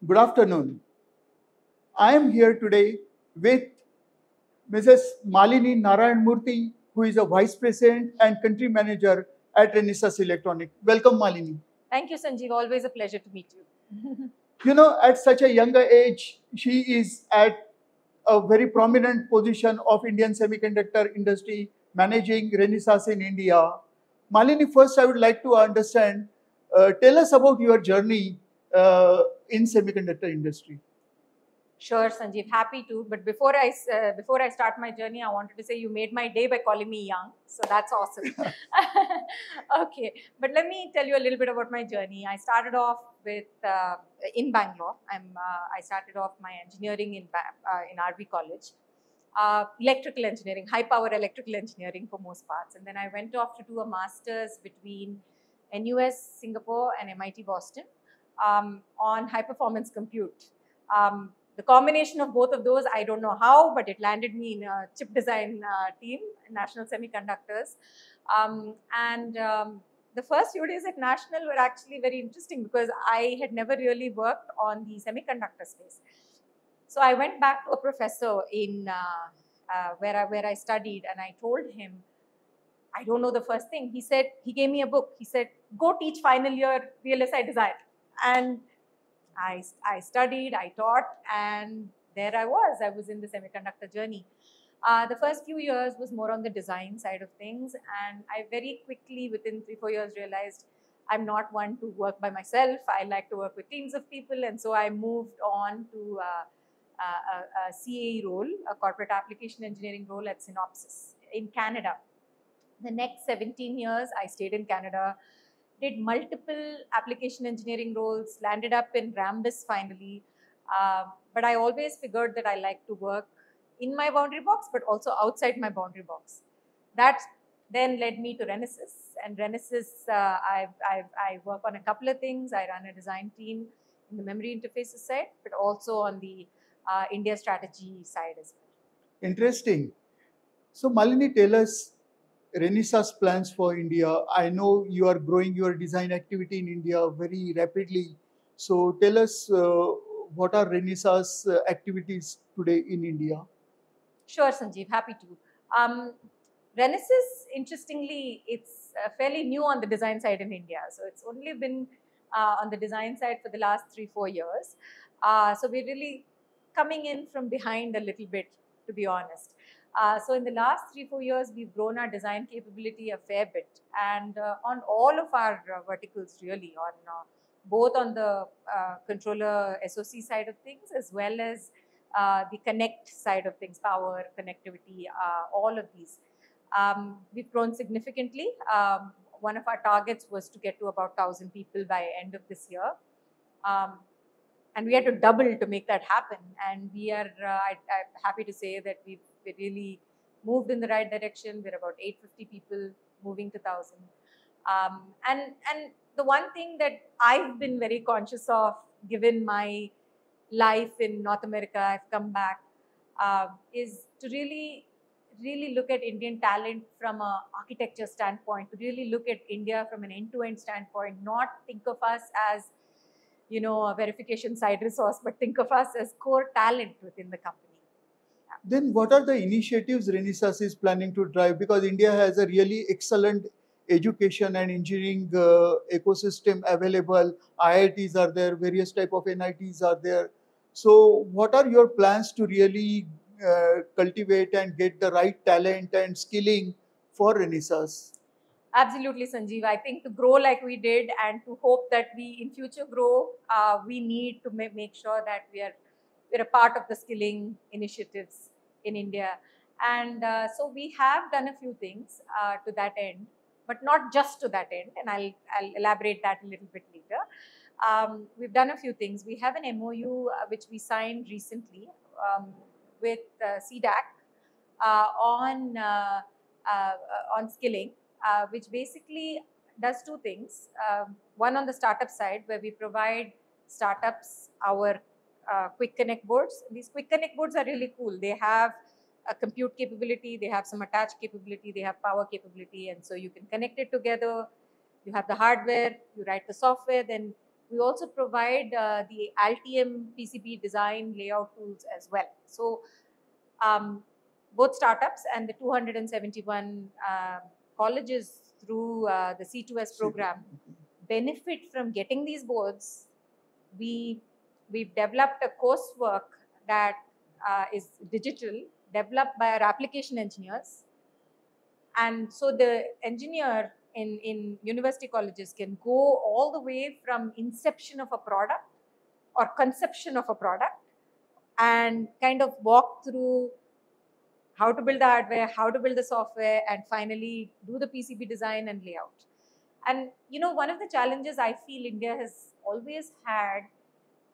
Good afternoon. I am here today with Mrs. Malini Narayan Murthy, who is a Vice President and Country Manager at Renesas Electronic. Welcome, Malini. Thank you, Sanjeev. Always a pleasure to meet you. You know, at such a younger age, she is at a very prominent position of Indian semiconductor industry, managing Renesas in India. Malini, first I would like to understand, tell us about your journey in semiconductor industry. Sure, Sanjeev. Happy to. But before I start my journey, I wanted to say you made my day by calling me young. So that's awesome. Okay, but let me tell you a little bit about my journey. I started off with in Bangalore. I started off my engineering in RV College. Electrical engineering, high power electrical engineering for most parts. And then I went off to do a master's between NUS Singapore and MIT Boston on high performance compute. The combination of both of those, I don't know how, but it landed me in a chip design team, National Semiconductors. The first few days at National were actually very interesting because I had never really worked on the semiconductor space. So I went back to a professor in where I studied, and I told him, I don't know the first thing. He said, he gave me a book. He said, go teach final year VLSI design. And I studied, I taught, and there I was in the semiconductor journey. The first few years was more on the design side of things, and I very quickly, within 3-4 years, realized I'm not one to work by myself. I like to work with teams of people, and so I moved on to a CAE role, a corporate application engineering role at Synopsys in Canada. The next 17 years, I stayed in Canada, did multiple application engineering roles, landed up in Rambus finally. But I always figured that I like to work in my boundary box, but also outside my boundary box. That then led me to Renesas. And Renesas, I work on a couple of things. I run a design team in the memory interfaces side, but also on the India strategy side as well. Interesting. So, Malini, tell us Renesas plans for India. I know you are growing your design activity in India very rapidly. So, tell us what are Renesas activities today in India? Sure, Sanjeev, happy to. Renesas, interestingly, it's fairly new on the design side in India. So it's only been on the design side for the last 3-4 years. So we're really coming in from behind a little bit, to be honest. So in the last 3-4 years, we've grown our design capability a fair bit, and on all of our verticals, really, on both on the controller SoC side of things as well as the connect side of things, power, connectivity, all of these. We've grown significantly. One of our targets was to get to about 1,000 people by end of this year. And we had to double to make that happen. And we are, I'm happy to say that we really moved in the right direction. We're about 850 people moving to 1,000. And the one thing that I've been very conscious of, given my life in North America, I've come back, is to really look at Indian talent from an architecture standpoint, to really look at India from an end-to-end standpoint, not think of us as, you know, a verification side resource, but think of us as core talent within the company. Then what are the initiatives Renesas is planning to drive? Because India has a really excellent education and engineering ecosystem available. IITs are there, various type of NITs are there. So what are your plans to really cultivate and get the right talent and skilling for Renesas? Absolutely, Sanjeev. I think to grow like we did and to hope that we in future grow, we need to make sure that we're a part of the skilling initiatives in India. And so we have done a few things to that end, but not just to that end. And I'll elaborate that a little bit later. We've done a few things. We have an MOU which we signed recently with CDAC on skilling, which basically does two things. One on the startup side, where we provide startups our quick connect boards. These quick connect boards are really cool. They have a compute capability, they have some attached capability, they have power capability, and so you can connect it together. You have the hardware, you write the software, then we also provide the Altium PCB design layout tools as well. So both startups and the 271 colleges through the C2S program benefit from getting these boards. We've developed a coursework that is digital, developed by our application engineers. And so the engineer in university colleges can go all the way from inception of a product or conception of a product and kind of walk through how to build the hardware, how to build the software, and finally do the PCB design and layout. And one of the challenges I feel India has always had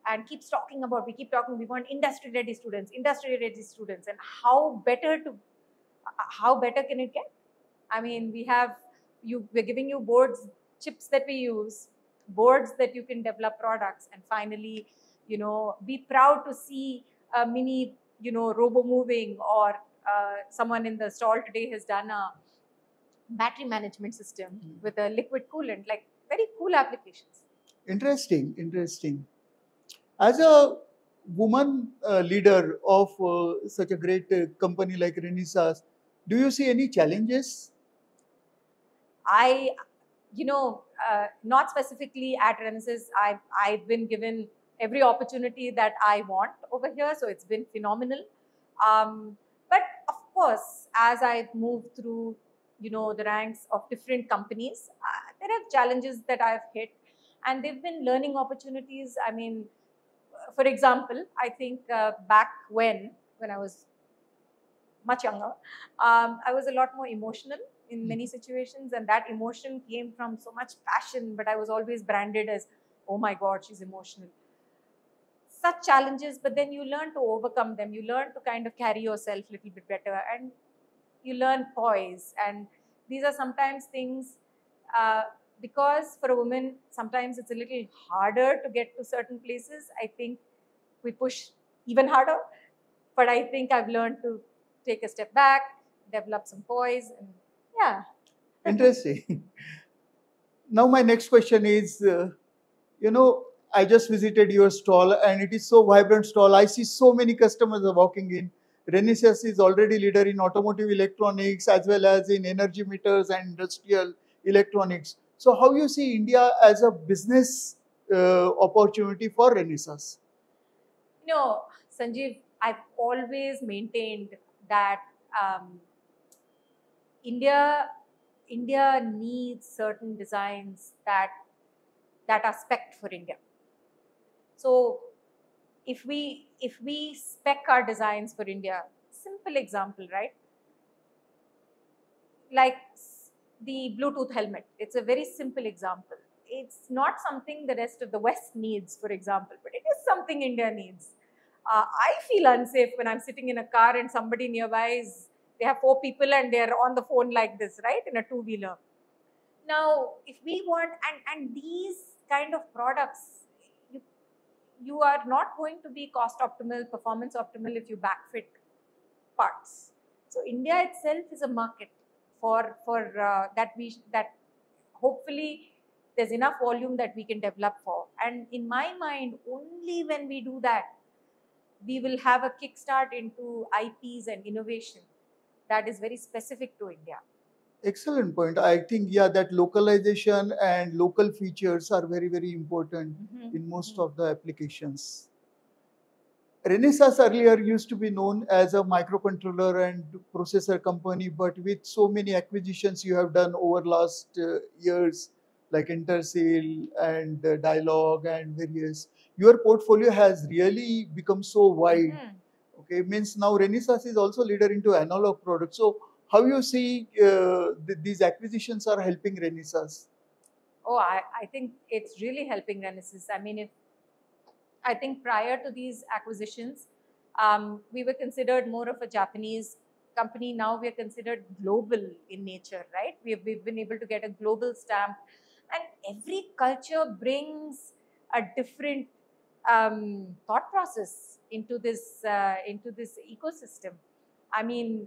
and keeps talking about, we want industry ready students, and how better can it get? I mean, we're giving you boards, chips that we use, boards that you can develop products, and finally, be proud to see a mini, robo moving, or someone in the stall today has done a battery management system with a liquid coolant, like very cool applications. Interesting. As a woman leader of such a great company like Renesas, do you see any challenges? Not specifically at Renesas. I've been given every opportunity that I want over here, so it's been phenomenal. But of course, as I've moved through, the ranks of different companies, there are challenges that I've hit, and they've been learning opportunities. I mean, for example, I think back when I was much younger, I was a lot more emotional in many situations, and that emotion came from so much passion, but I was always branded as, oh my God, she's emotional. Such challenges, but then you learn to overcome them. You learn to kind of carry yourself a little bit better, and you learn poise. And these are sometimes things, because for a woman, sometimes it's a little harder to get to certain places. I think we push even harder, but I think I've learned to take a step back, develop some poise, and yeah. Interesting. Now my next question is, I just visited your stall and it is so vibrant stall. I see so many customers are walking in. Renesas is already leader in automotive electronics as well as in energy meters and industrial electronics. So how you see India as a business opportunity for Renesas? Sanjeev, I've always maintained that India needs certain designs that are spec'd for India. So if we spec our designs for India, simple example, right? Like the Bluetooth helmet, it's a very simple example. It's not something the rest of the West needs, for example, but it is something India needs. I feel unsafe when I'm sitting in a car and somebody nearby they have 4 people and they're on the phone like this, right, in a two-wheeler. Now, if we want, and these kind of products, you are not going to be cost optimal, performance optimal if you backfit parts. So India itself is a market for that hopefully there's enough volume that we can develop for. And in my mind, only when we do that, we will have a kickstart into IPs and innovation that is very specific to India. Excellent point. I think, that localization and local features are very, very important in most of the applications. Renesas earlier used to be known as a microcontroller and processor company, but with so many acquisitions you have done over last years, like Intersil and Dialog and various, your portfolio has really become so wide. Okay, means now Renesas is also leader into analog products. So how you see these acquisitions are helping Renesas? Oh, I think it's really helping Renesas. I mean, I think prior to these acquisitions, we were considered more of a Japanese company. Now we are considered global in nature, right? We've been able to get a global stamp, and every culture brings a different thought process into this ecosystem. I mean,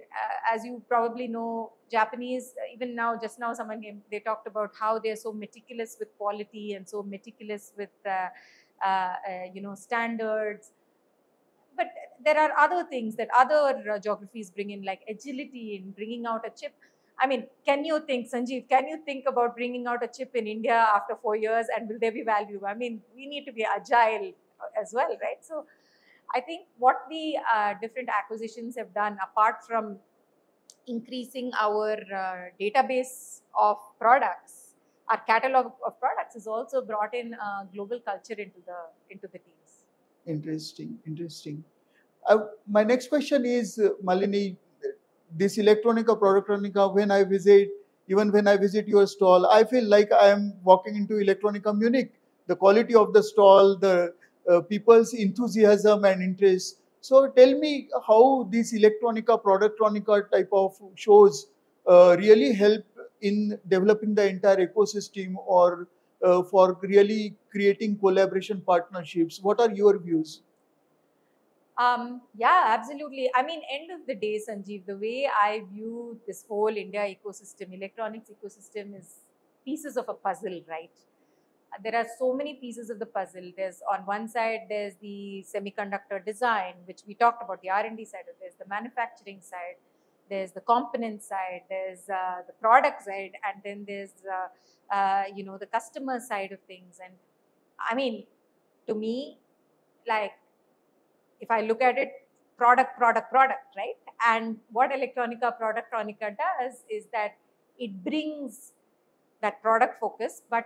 as you probably know, Japanese, even now, just now someone came, they talked about how they're so meticulous with quality and so meticulous with, standards. But there are other things that other geographies bring in, like agility in bringing out a chip. I mean, can you think, Sanjeev, can you think about bringing out a chip in India after 4 years, and will there be value? I mean, we need to be agile as well, right? So I think what the different acquisitions have done, apart from increasing our database of products, our catalog of products, is also brought in global culture into the teams. Interesting, interesting. My next question is, Malini, this Electronica, Productronica, even when I visit your stall, I feel like I am walking into Electronica Munich. The quality of the stall, the people's enthusiasm and interest. So tell me how these Electronica, Productronica type of shows really help in developing the entire ecosystem, or for really creating collaboration partnerships. What are your views? Yeah, absolutely. I mean, end of the day, Sanjeev, the way I view this whole India ecosystem, electronics ecosystem, is pieces of a puzzle, right? There are so many pieces of the puzzle. There's, on one side, there's the semiconductor design, which we talked about, the R&D side of this, the manufacturing side, there's the component side, there's the product side, and then there's the customer side of things. And I mean, to me, like, if I look at it, product, right? And what Electronica, Productronica does is that it brings that product focus, but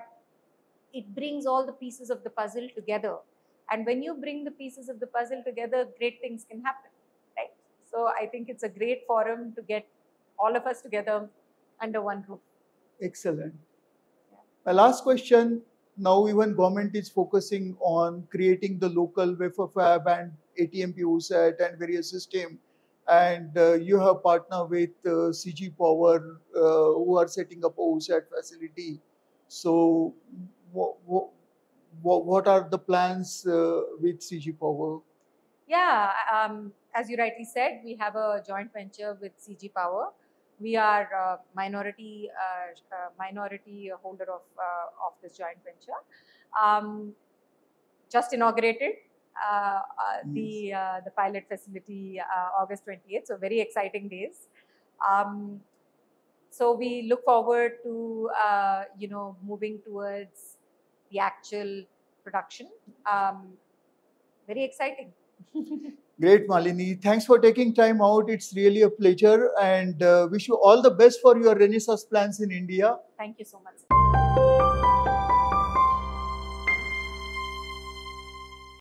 it brings all the pieces of the puzzle together. And when you bring the pieces of the puzzle together, great things can happen, right? So I think it's a great forum to get all of us together under one roof. Excellent. Yeah. My last question, now even government is focusing on creating the local wafer fab and ATMP OSAT and various system, and you have partnered with CG Power who are setting up a OSAT facility. So what are the plans with CG Power? Yeah, as you rightly said, we have a joint venture with CG Power. We are minority holder of this joint venture. Just inaugurated the pilot facility August 28th. So very exciting days. So we look forward to moving towards the actual production. Very exciting. Great, Malini. Thanks for taking time out. It's really a pleasure, and wish you all the best for your Renesas plans in India. Thank you so much.